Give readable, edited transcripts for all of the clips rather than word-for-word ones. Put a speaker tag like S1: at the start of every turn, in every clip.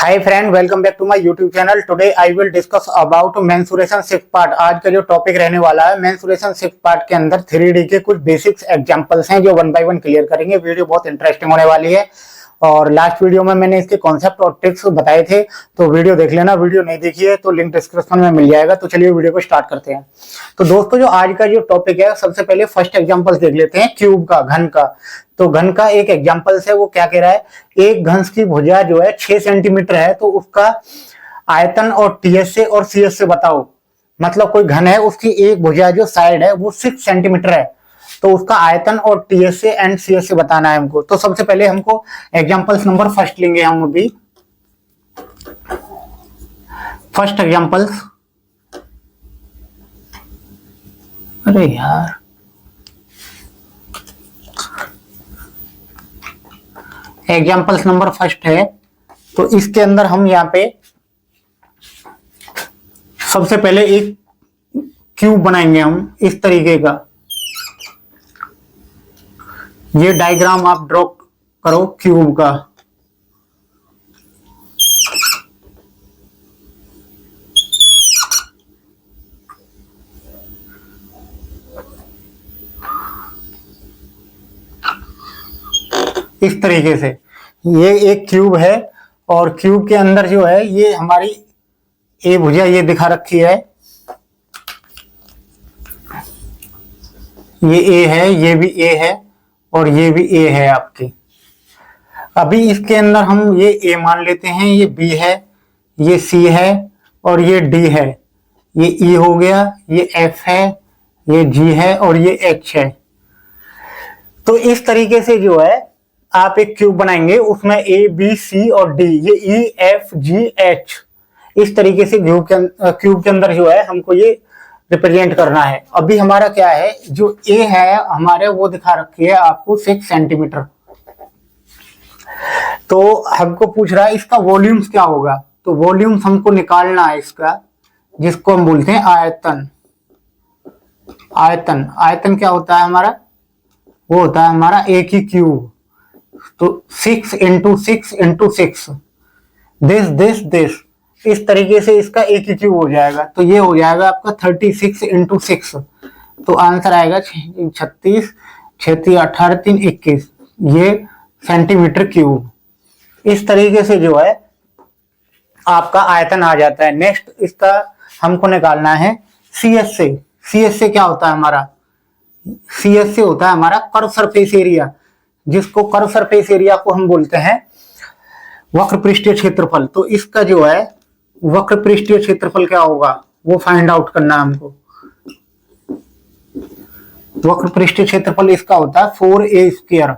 S1: Hi friend, welcome back to my YouTube channel. Today I will discuss about mensuration six part. आज का जो topic रहने वाला है मेंसुरेशन सिक्स पार्ट के अंदर 3D के कुछ बेसिक्स एग्जांपल्स हैं जो वन बाय वन क्लियर करेंगे। वीडियो बहुत इंटरेस्टिंग होने वाली है और लास्ट वीडियो में मैंने इसके कॉन्सेप्ट और ट्रिक्स बताए थे, तो वीडियो देख लेना। वीडियो नहीं देखी है तो लिंक डिस्क्रिप्शन में मिल जाएगा। तो चलिए वीडियो को स्टार्ट करते हैं। तो दोस्तों, जो आज का जो टॉपिक है, सबसे पहले फर्स्ट एग्जांपल देख लेते हैं क्यूब का, घन का। तो घन का एक एग्जांपल है, वो क्या कह रहा है, एक घन की भुजा जो है 6 सेंटीमीटर है, तो उसका आयतन और टीएस से और सीएस से बताओ। मतलब कोई घन है, उसकी एक भुजा जो साइड है वो 6 सेंटीमीटर है, तो उसका आयतन और टीएस से एंड सीएस से बताना है हमको। तो सबसे पहले हमको एग्जांपल्स नंबर फर्स्ट लेंगे हम अभी। फर्स्ट एग्जांपल्स, अरे यार, एग्जांपल्स नंबर फर्स्ट है, तो इसके अंदर हम यहाँ पे सबसे पहले एक क्यूब बनाएंगे हम इस तरीके का। ये डायग्राम आप ड्रॉ करो क्यूब का। इस तरीके से ये एक क्यूब है और क्यूब के अंदर जो है ये हमारी ए भुजा ये दिखा रखी है, ये ए है, ये भी ए है और ये भी ए है आपकी। अभी इसके अंदर हम ये ए मान लेते हैं, ये बी है, ये सी है और ये डी है, ये ई हो गया, ये एफ है, ये जी है और ये एच है। तो इस तरीके से जो है आप एक क्यूब बनाएंगे, उसमें ए बी सी और डी, ये ई एफ जी एच, इस तरीके से क्यूब के अंदर जो है हमको ये रिप्रेजेंट करना है। अभी हमारा क्या है, जो ए है हमारे वो दिखा रखी है आपको 6 सेंटीमीटर। तो हमको पूछ रहा है इसका वॉल्यूम्स क्या होगा, तो वॉल्यूम्स हमको निकालना है इसका, जिसको हम बोलते हैं आयतन। आयतन आयतन क्या होता है हमारा, वो होता है हमारा ए की क्यूब। तो 6 इंटू 6 इंटू 6, दिस इस तरीके से इसका एक ही क्यूब हो जाएगा। तो ये हो जाएगा आपका 36 इंटू 6। तो आंसर आएगा 36, 36 18 3 21, ये सेंटीमीटर क्यूब। इस तरीके से जो है आपका आयतन आ जाता है। नेक्स्ट इसका हमको निकालना है सीएस से। सीएस से क्या होता है हमारा, सीएस से होता है हमारा कर्व सरफेस एरिया, जिसको कर्व सरफेस एरिया को हम बोलते हैं वक्र पृष्ठीय क्षेत्रफल। तो इसका जो है वक्र पृष्ठीय क्षेत्रफल क्या होगा वो फाइंड आउट करना है हमको। वक्र पृष्ठीय क्षेत्रफल इसका होता है 4a स्क्वायर।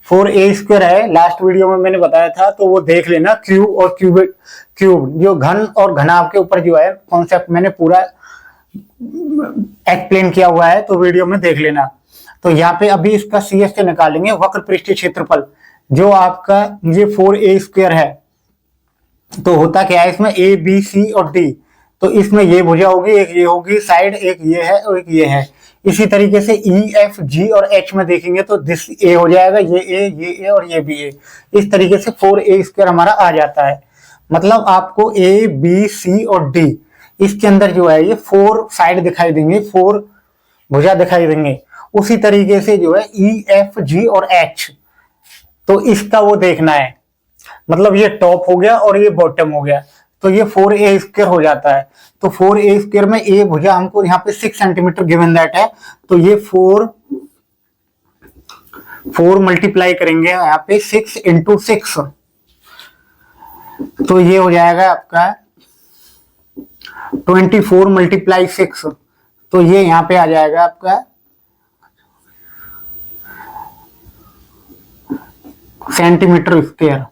S1: 4a स्क्वायर है, लास्ट वीडियो में मैंने बताया था, तो वो देख लेना। क्यूब और क्यूब जो घन और घनाभ के ऊपर जो है कॉन्सेप्ट मैंने पूरा एक्सप्लेन किया हुआ है, तो वीडियो में देख लेना। तो यहाँ पे अभी इसका सीएस से निकालेंगे वक्र पृष्ठीय क्षेत्रफल, जो आपका ये 4a स्क्वायर है। तो होता क्या है इसमें, ए बी सी और डी, तो इसमें ये भुजा होगी, एक ये होगी साइड, एक ये है और एक ये है। इसी तरीके से ई एफ जी और एच में देखेंगे तो दिस ए हो जाएगा, ये ए और ये भी ए। इस तरीके से 4a स्क्वायर हमारा आ जाता है। मतलब आपको ए बी सी और डी, इसके अंदर जो है ये 4 साइड दिखाई देंगे, 4 भुजा दिखाई देंगे। उसी तरीके से जो है ई एफ जी और एच, तो इसका वो देखना है। मतलब ये टॉप हो गया और ये बॉटम हो गया, तो ये 4a स्क्वायर हो जाता है। तो 4a स्क्वायर में ए भुजा हमको यहाँ पे 6 सेंटीमीटर गिवन दैट है, तो ये 4 मल्टीप्लाई करेंगे यहाँ पे 6 इंटू 6, तो ये हो जाएगा आपका 24 मल्टीप्लाई 6, तो ये यहाँ पे आ जाएगा आपका सेंटीमीटर स्क्वायर।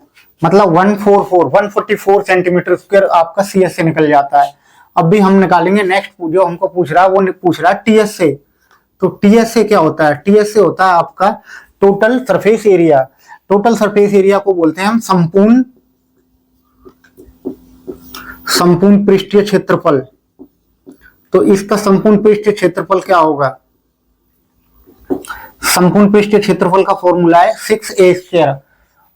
S1: मतलब 144 सेंटीमीटर स्क्वायर आपका सीएस से निकल जाता है। अब भी हम निकालेंगे नेक्स्ट, जो हमको पूछ रहा है वो पूछ रहा है टीएस से। तो टीएस से क्या होता है, टीएस से होता है आपका total surface area. Total surface area को बोलते हैं हम संपूर्ण पृष्ठीय क्षेत्रफल। तो इसका संपूर्ण पृष्ठीय क्षेत्रफल क्या होगा, संपूर्ण पृष्ठीय क्षेत्रफल का फॉर्मूला है 6a स्क्वायर।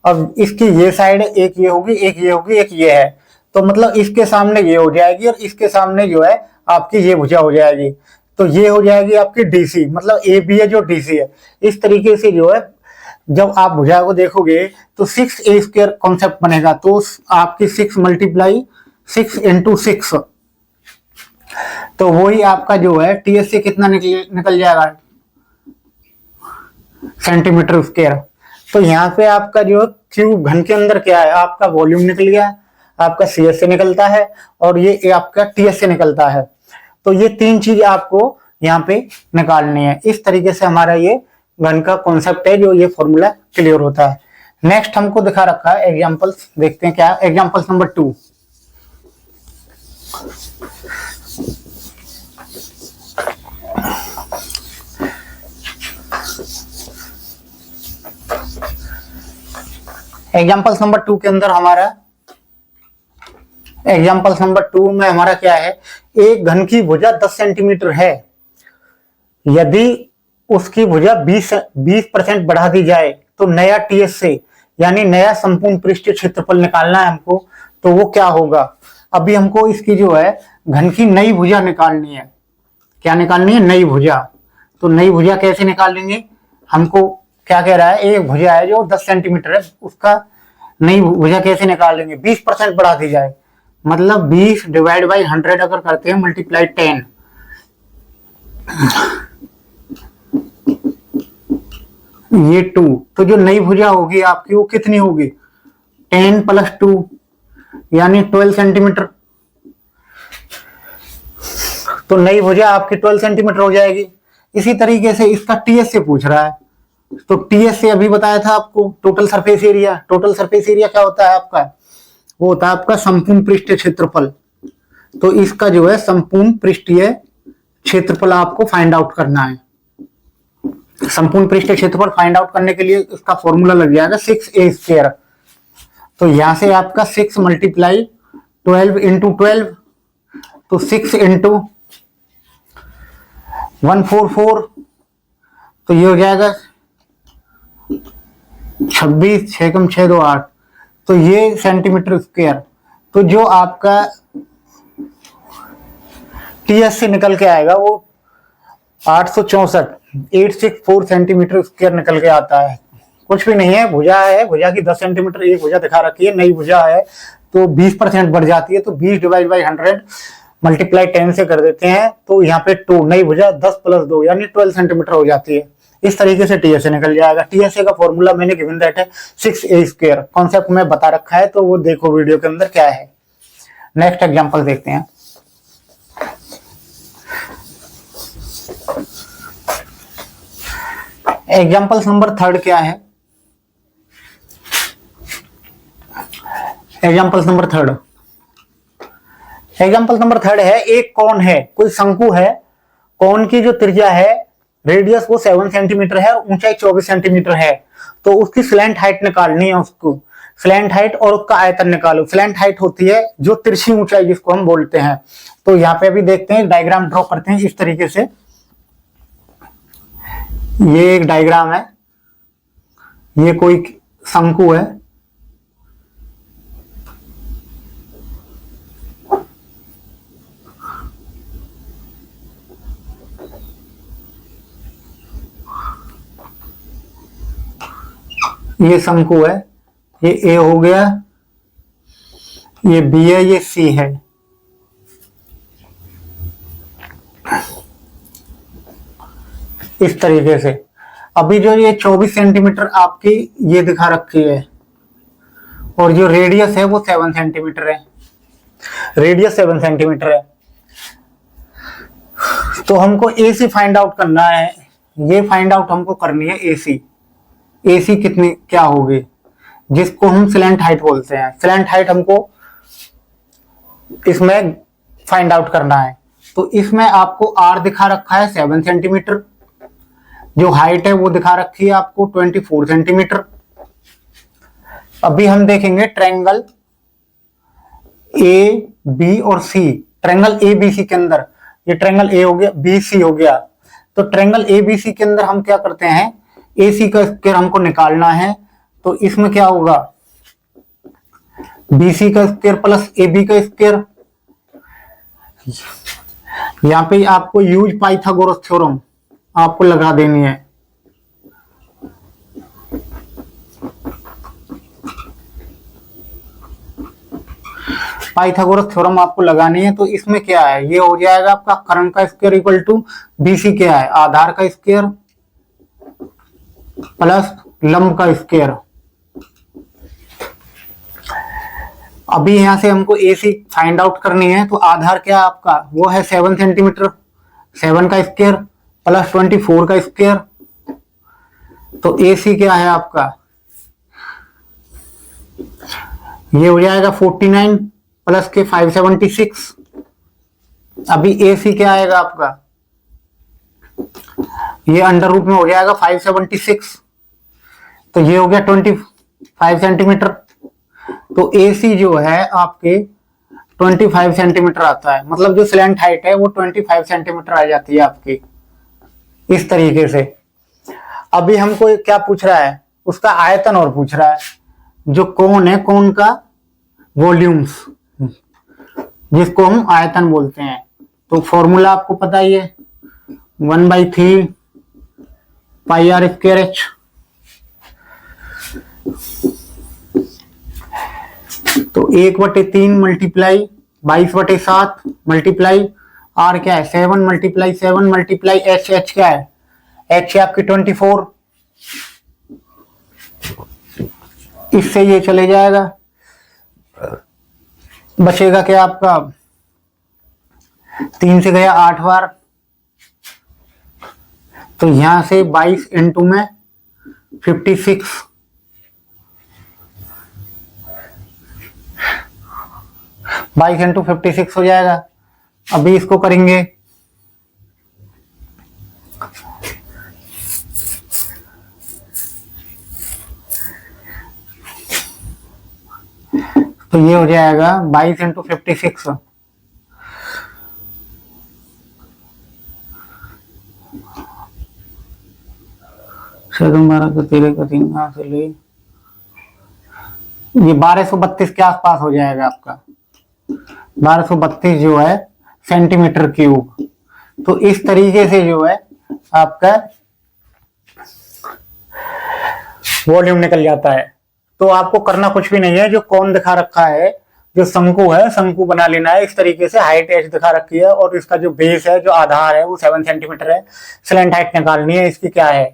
S1: अब इसकी ये साइड एक ये होगी, एक ये होगी, एक ये है, तो मतलब इसके सामने ये हो जाएगी और इसके सामने जो है आपकी ये भुजा हो जाएगी, तो ये हो जाएगी आपकी डीसी, मतलब ए बी है जो डीसी है। इस तरीके से जो है जब आप भुजा को देखोगे तो 6a² कॉन्सेप्ट बनेगा, तो आपकी 6 मल्टीप्लाई 6 इंटू 6, तो वही आपका जो है टीएस से कितना निकल जाएगा, सेंटीमीटर स्क्वायर। तो यहाँ पे आपका जो क्यूब घन के अंदर क्या है, आपका वॉल्यूम निकल गया, आपका सीएस से निकलता है और ये आपका टीएस से निकलता है। तो ये तीन चीज आपको यहाँ पे निकालनी है। इस तरीके से हमारा ये घन का कॉन्सेप्ट है, जो ये फॉर्मूला क्लियर होता है। नेक्स्ट हमको दिखा रखा है एग्जांपल्स, देखते हैं क्या एग्जांपल्स नंबर 2। एग्जांपल्स नंबर 2 के अंदर हमारा एग्जांपल्स नंबर 2 में हमारा क्या है, एक घन की भुजा 10 सेंटीमीटर है, यदि उसकी भुजा 20% बढ़ा दी जाए तो नया टीएस से यानी नया संपूर्ण पृष्ठीय क्षेत्रफल निकालना है हमको, तो वो क्या होगा। अभी हमको इसकी जो है घन की नई भुजा निकालनी है। क्या निकालनी है, नई भुजा। तो नई भुजा कैसे निकालेंगे, हमको क्या कह रहा है, एक भुजा है जो 10 सेंटीमीटर है, उसका नई भुजा कैसे निकालेंगे, 20% बढ़ा दी जाए, मतलब 20 डिवाइड बाई 100 अगर करते हैं मल्टीप्लाई 10, ये 2, तो जो नई भुजा होगी आपकी वो कितनी होगी, 10 प्लस 2 यानी 12 सेंटीमीटर। तो नई भुजा आपकी 12 सेंटीमीटर हो जाएगी। इसी तरीके से इसका टीएस से पूछ रहा है, तो टीएस से अभी बताया था आपको total surface area. Total surface area क्या होता है आपका, वो होता है आपका संपूर्ण पृष्ठीय क्षेत्रफल। तो इसका जो है संपूर्ण पृष्ठीय क्षेत्रफल आपको फाइंड आउट करना है। संपूर्ण पृष्ठीय क्षेत्रफल फाइंड आउट करने के लिए इसका फॉर्मूला लग जाएगा 6a²। तो यहां से आपका 6 मल्टीप्लाई 12 इंटू 12, तो 6 इंटू 144, तो ये हो जाएगा 26, 6 कम 6 2 8, तो ये सेंटीमीटर स्क्वायर। तो जो आपका टीएस से निकल के आएगा वो 864 सेंटीमीटर स्क्वायर निकल के आता है। कुछ भी नहीं है, भुजा है, भुजा की 10 सेंटीमीटर एक भुजा दिखा रखी है, नई भुजा है तो 20% बढ़ जाती है, तो 20 डिवाइड बाई 100 मल्टीप्लाई 10 से कर देते हैं, तो यहाँ पे 2, नई भुजा 10 प्लस 2 यानी 12 सेंटीमीटर हो जाती है। इस तरीके से टीएसए निकल जाएगा। टीएसए का फॉर्मूला मैंने गिवन दैट है 6a², कॉन्सेप्ट में बता रखा है, तो वो देखो वीडियो के अंदर क्या है। नेक्स्ट एग्जांपल देखते हैं। एग्जांपल नंबर 3 क्या है, एग्जांपल नंबर 3, एग्जांपल नंबर 3 है, एक कोण है, कोई शंकु है, कोण की जो त्रिज्या है, रेडियस वो 7 सेंटीमीटर है और ऊंचाई 24 सेंटीमीटर है, तो उसकी स्लैंट हाइट निकालनी है। उसको स्लैंट हाइट और उसका आयतन निकालो। स्लैंट हाइट होती है जो तिरछी ऊंचाई जिसको हम बोलते हैं। तो यहाँ पे अभी देखते हैं, डायग्राम ड्रॉ करते हैं इस तरीके से। ये एक डायग्राम है, ये कोई शंकु है, ये शंकु है, ये ए हो गया, ये बी है, ये सी है। इस तरीके से अभी जो ये 24 सेंटीमीटर आपकी ये दिखा रखी है और जो रेडियस है वो 7 सेंटीमीटर है, रेडियस 7 सेंटीमीटर है। तो हमको एसी फाइंड आउट करना है, ये फाइंड आउट हमको करनी है एसी। एसी कितनी क्या होगी, जिसको हम स्लैंट हाइट बोलते हैं। स्लैंट हाइट हमको इसमें फाइंड आउट करना है। तो इसमें आपको आर दिखा रखा है 7 सेंटीमीटर, जो हाइट है वो दिखा रखी है आपको 24 सेंटीमीटर। अभी हम देखेंगे ट्रायंगल ए बी और सी। ट्रायंगल ए बी सी के अंदर ये ट्रायंगल ए हो गया, बी सी हो गया। तो ट्रायंगल ए बी सी के अंदर हम क्या करते हैं, ए सी का स्क्वायर हमको निकालना है। तो इसमें क्या होगा, BC का स्क्वायर प्लस AB का स्क्वायर। यहाँ पे आपको यूज पाइथागोरस थ्योरम आपको लगा देनी है। पाइथागोरस थ्योरम आपको लगानी है। तो इसमें क्या है, ये हो जाएगा आपका कर्ण का स्क्वायर इक्वल टू BC क्या है, आधार का स्क्वायर प्लस लंब का स्क्वायर। अभी यहां से हमको AC फाइंड आउट करनी है। तो आधार क्या आपका, वो है 7 सेंटीमीटर, 7 का स्क्वायर प्लस 24 का स्क्वायर। तो AC क्या है आपका, ये हो जाएगा 49 प्लस के 576। अभी AC क्या आएगा आपका, ये अंडर रूट में हो जाएगा 576, तो ये हो गया 25 सेंटीमीटर। तो AC जो है आपके 25 सेंटीमीटर आता है, मतलब जो स्लैंट हाइट है वो 25 सेंटीमीटर आ जाती है आपकी, इस तरीके से। अभी हमको क्या पूछ रहा है, उसका आयतन और पूछ रहा है। जो कोण है, कोण का वॉल्यूम्स, जिसको हम आयतन बोलते हैं। तो फॉर्मूला आपको पता ही है, 1/3 पाई आर स्क्वायर एच। तो 1/3 मल्टीप्लाई 22/7 मल्टीप्लाई आर क्या है 7 मल्टीप्लाई 7 मल्टीप्लाई एच, एच क्या है, एच है आपकी 24। इससे ये चले जाएगा, बचेगा क्या आपका, 3 से गया 8 बार। तो यहां से 22 इंटू में 56, 22 इंटू 56 हो जाएगा। अभी इसको करेंगे, तो ये हो जाएगा 22 इंटू 56, सेवन 12 का 13 का 3 से ले, ये 1232 के आसपास हो जाएगा आपका, 1232 जो है सेंटीमीटर क्यूब। तो इस तरीके से जो है आपका वॉल्यूम निकल जाता है। तो आपको करना कुछ भी नहीं है, जो कोण दिखा रखा है, जो शंकु है, शंकु बना लेना है। इस तरीके से हाइट एच दिखा रखी है और इसका जो बेस है, जो आधार है वो 7 सेंटीमीटर है। स्लैंट हाइट निकालनी है इसकी क्या है,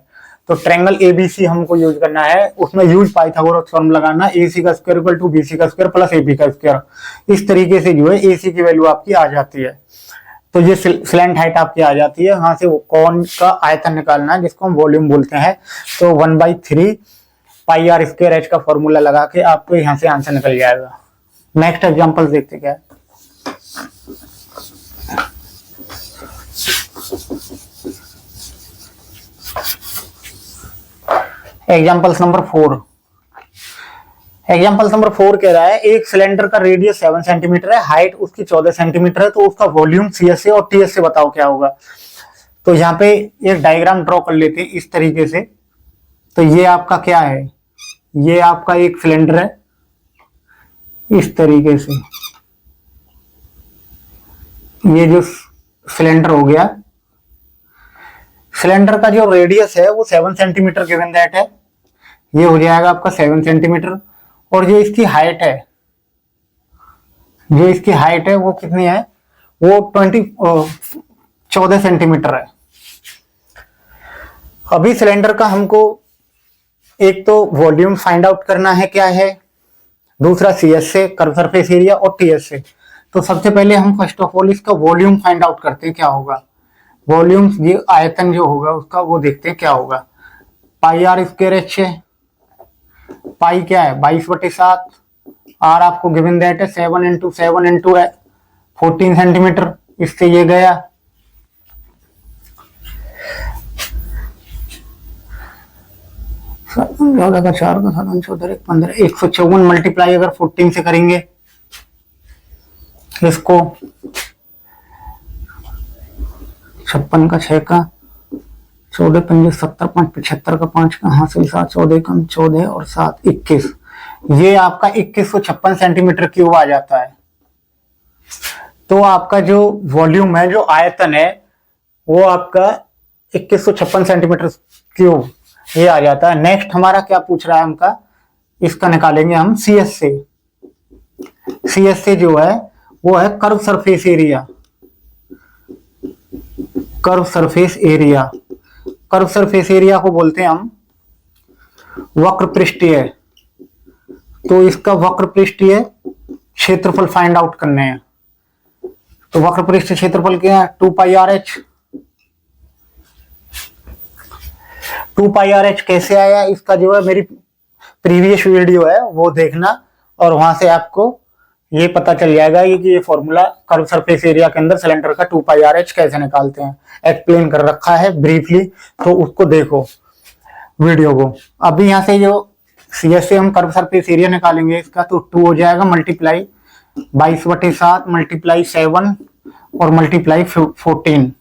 S1: तो ट्रायंगल ABC हमको यूज करना है। उसमें यूज पाइथागोरस थ्योरम लगाना, AC का स्क्वायर इक्वल टू BC का स्क्वायर प्लस AB का स्क्वायर। इस तरीके से जो है AC की वैल्यू आपकी आ जाती है। तो ये स्लैंट हाइट आपकी आ जाती है। वहां से वो कोण का आयतन निकालना है, जिसको हम वॉल्यूम बोलते हैं। तो 1/3 पाई आर स्क्वायर एच का फॉर्मूला लगा के आपको यहाँ से आंसर निकल जाएगा। नेक्स्ट एग्जांपल देखते क्या है। Examples number 4। एग्जांपल नंबर 4 कह रहा है, एक सिलेंडर का रेडियस 7 सेंटीमीटर है, हाइट उसकी 14 सेंटीमीटर है, तो उसका वॉल्यूम CS से और TS से बताओ क्या होगा। तो यहाँ पे एक डायग्राम ड्रॉ कर लेते हैं इस तरीके से। तो ये आपका क्या है, ये आपका एक सिलेंडर है, इस तरीके से ये जो सिलेंडर हो गया, सिलेंडर का जो रेडियस है वो 7 सेंटीमीटर गिवन दैट है, ये हो जाएगा आपका 7 सेंटीमीटर। और जो इसकी हाइट है, जो इसकी हाइट है वो कितनी है, वो 14 सेंटीमीटर है। अभी सिलेंडर का हमको एक तो वॉल्यूम फाइंड आउट करना है क्या है, दूसरा CS से, कर्व सरफेस एरिया, और TS से। तो सबसे पहले हम फर्स्ट ऑफ ऑल इसका वॉल्यूम फाइंड आउट करते हैं क्या होगा। वॉल्यूम ये आयतन जो होगा उसका वो देखते हैं क्या होगा। पाई आर स्क्वायर एच है, पाई क्या है 22/7, आर आपको गिवन दैट है 7 इंटू 7 इंटू 14 सेंटीमीटर। इससे ये गया, ज्यादा का 4 का 7 14 15 154 मल्टीप्लाई अगर 14 से करेंगे इसको, 56 का 6 का 14 पंजे 70, 5 75 का 5 का हासिल 7, 14 कम 14 और 7 21। ये आपका 2156 सेंटीमीटर क्यूब आ जाता है। तो आपका जो वॉल्यूम है, जो आयतन है, वो आपका 2156 सेंटीमीटर क्यूब ये आ जाता है। नेक्स्ट हमारा क्या पूछ रहा है हमका, इसका निकालेंगे हम CS से। CS से जो है वो है curve surface area. Curve surface area, curve surface area को बोलते हैं हम वक्र पृष्ठीय। तो इसका वक्र पृष्ठीय क्षेत्रफल फाइंड आउट करने हैं। तो वक्र पृष्ठीय क्षेत्रफल क्या है, 2πRH। 2πRH कैसे आया, इसका जो है मेरी प्रीवियस वीडियो है वो देखना, और वहां से आपको ये पता चल जाएगा कि ये फॉर्मूला कर्व सरफेस एरिया के अंदर सिलेंडर का 2πRH कैसे निकालते हैं, एक्सप्लेन कर रखा है ब्रीफली, तो उसको देखो वीडियो को। अभी यहाँ से जो CS से हम कर्व सरफेस एरिया निकालेंगे इसका, तो 2 हो जाएगा मल्टीप्लाई 22/7 मल्टीप्लाई 7 और मल्टीप्लाई 14।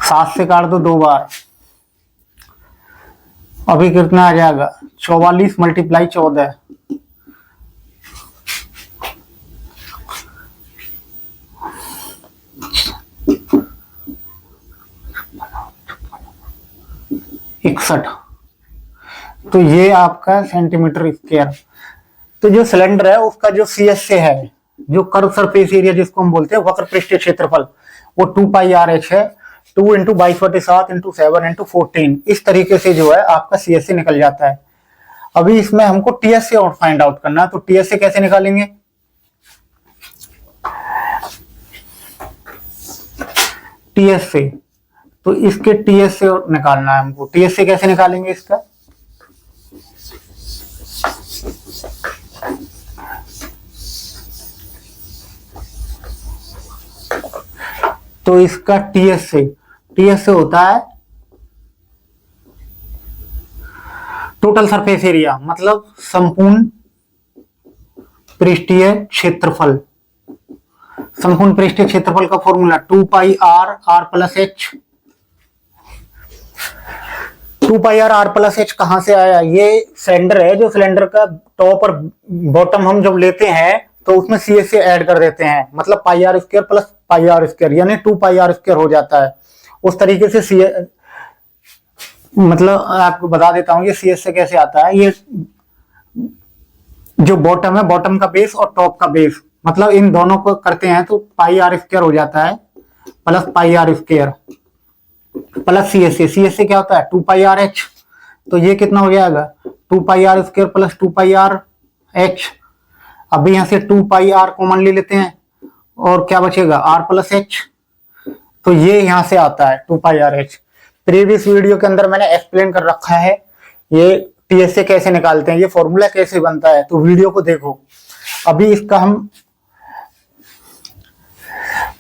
S1: 7 से काट दो 2 बार, अभी कितना आ जाएगा 44 मल्टीप्लाई 14। तो ये आपका सेंटीमीटर स्क्वायर। तो जो सिलेंडर है उसका जो CS से है, जो कर्व सरफेस एरिया जिसको हम बोलते हैं वक्र पृष्ठीय क्षेत्रफल, वो 2πRH है। 2 × 22/7 × 7 × 14, इस तरीके से जो है आपका CS से निकल जाता है। अभी इसमें हमको TS से फाइंड आउट करना है। तो TS से कैसे निकालेंगे, TS से, तो इसके TS से निकालना है हमको। TS से कैसे निकालेंगे इसका, तो इसका TS से होता है टोटल सरफेस एरिया, मतलब संपूर्ण पृष्ठीय क्षेत्रफल। संपूर्ण पृष्ठीय क्षेत्रफल का फॉर्मूला 2πr+h। 2πr+h कहां से आया, ये सिलेंडर है, जो सिलेंडर का टॉप और बॉटम हम जब लेते हैं तो उसमें CS से ऐड कर देते हैं, मतलब πr² + πr², यानी 2πr² हो जाता है। उस तरीके से CS, मतलब आपको बता देता हूं ये CS से कैसे आता है। ये जो बॉटम है, बॉटम का बेस और टॉप का बेस, मतलब इन दोनों को करते हैं तो πr² हो जाता है, प्लस πr² प्लस CS से क्या होता है 2πRH। तो ये कितना हो जाएगा 2πr² + 2πRH। अभी यहां से 2πr कॉमन ले लेते हैं और क्या बचेगा r+h। तो ये यहां से आता है 2πRH। प्रीवियस वीडियो के अंदर मैंने एक्सप्लेन कर रखा है ये TS से कैसे निकालते हैं, ये फॉर्मूला कैसे बनता है, तो वीडियो को देखो। अभी इसका हम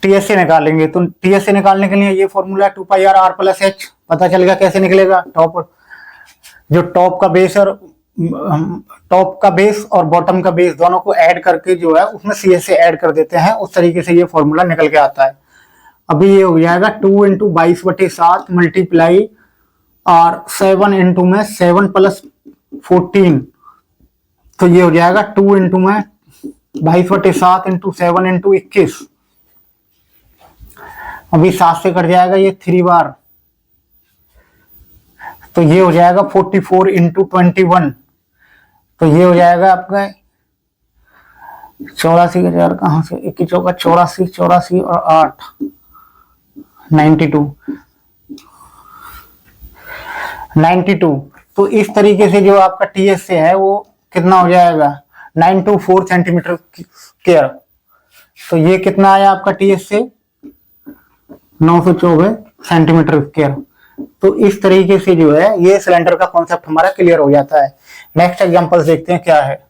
S1: TS से निकालेंगे। तो TS से निकालने के लिए ये फॉर्मूला 2πr+h, पता चल गया कैसे निकलेगा। जो टॉप का बेस और बॉटम का बेस दोनों को ऐड करके जो है उसमें CS से ऐड कर देते हैं, उस तरीके से ये फॉर्मूला निकल के आता है। अभी ये हो जाएगा 2 × 22/7 मल्टीप्लाई और 7 × में 7 + 14, तो ये हो जाएगा 2 × में 22/7 × 7 × 21। अभी 7 से कट जाएगा ये 3 बार, तो ये हो जाएगा 44 × 21। तो ये हो जाएगा आपका 84,000 कहां से, 21 चौका 84, 84 और 8 92। तो इस तरीके से जो आपका TS से है वो कितना हो जाएगा 924 सेंटीमीटर स्क्वायर। तो ये कितना आया आपका TS से 924 सेंटीमीटर स्क्वायर। तो इस तरीके से जो है ये सिलेंडर का कॉन्सेप्ट हमारा क्लियर हो जाता है। नेक्स्ट एग्जांपल देखते हैं क्या है।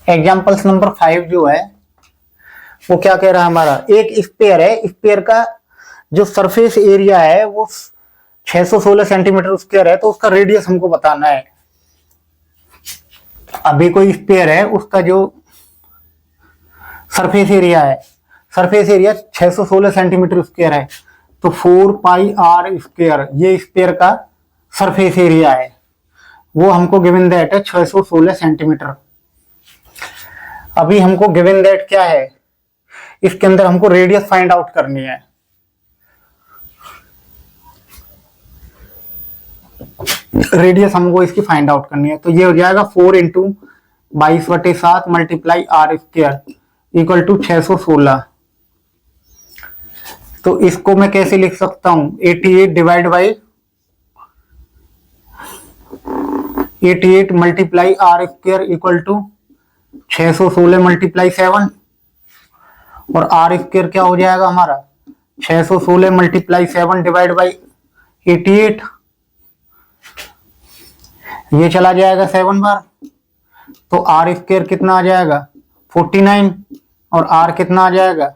S1: एग्जांपल्स नंबर 5 जो है वो क्या कह रहा है हमारा, एक स्पेयर है, स्पेयर का जो सरफेस एरिया है वो 616 सेंटीमीटर स्क्वायर है, तो उसका रेडियस हमको बताना है। अभी कोई स्पेयर है, उसका जो सरफेस एरिया है, सरफेस एरिया 616 सेंटीमीटर स्क्वायर है, तो 4 पाई आर स्क्वायर ये स्पेयर का सरफेस एरिया है, वो हमको गिवन दैट है 616 सेंटीमीटर। अभी हमको गिवन दैट क्या है, इसके अंदर हमको रेडियस फाइंड आउट करनी है। रेडियस हमको इसकी फाइंड आउट करनी है, तो ये हो जाएगा 4 into 22/7 multiply R square equal to 616। तो इसको मैं कैसे लिख सकता हूं, 88 divide by 88 multiply R square equal to 616 multiply 7, और आर स्क्वायर क्या हो जाएगा हमारा 616 मल्टीप्लाई 7 डिवाइड बाई 88, ये चला जाएगा 7 बार, तो आर स्क्वायर कितना आ जाएगा 49, और आर कितना आ जाएगा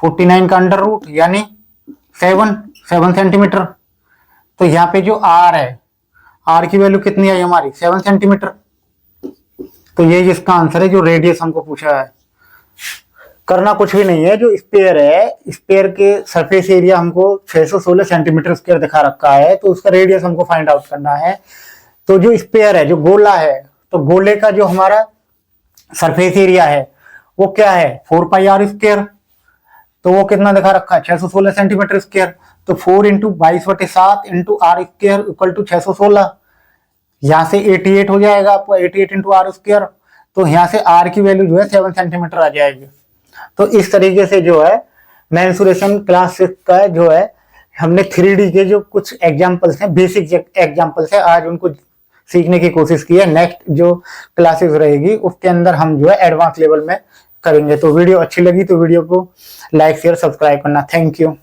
S1: 49 का अंडर रूट यानी 7 सेंटीमीटर। तो यहाँ पे जो आर है, आर की वैल्यू कितनी आई हमारी 7 सेंटीमीटर, तो ये इसका आंसर है जो रेडियस हमको पूछा है। करना कुछ भी नहीं है, जो स्पेयर है, स्पेयर के सरफेस एरिया हमको 616 सेंटीमीटर स्क्वायर दिखा रखा है, तो उसका रेडियस हमको फाइंड आउट करना है। तो जो स्पेयर है, जो गोला है, तो गोले का जो हमारा सरफेस एरिया है वो क्या है 4 पाई आर स्क्वायर, तो वो कितना दिखा रखा है 616 सेंटीमीटर स्क्वायर, तो 4 into 22/7 into R square equal to 616। यहाँ से 88 हो जाएगा आपको, 88 इंटू आर स्क्वायर, तो यहाँ से आर की वैल्यू जो है 7 सेंटीमीटर आ जाएगी। तो इस तरीके से जो है मेंसुरेशन क्लास 6 का जो है, हमने 3D के जो कुछ एग्जांपल्स हैं, बेसिक एग्जांपल्स हैं, आज उनको सीखने की कोशिश की है। नेक्स्ट जो क्लासेस रहेगी उसके अंदर हम जो है एडवांस लेवल में करेंगे। तो वीडियो अच्छी लगी तो वीडियो को लाइक शेयर सब्सक्राइब करना। Thank you.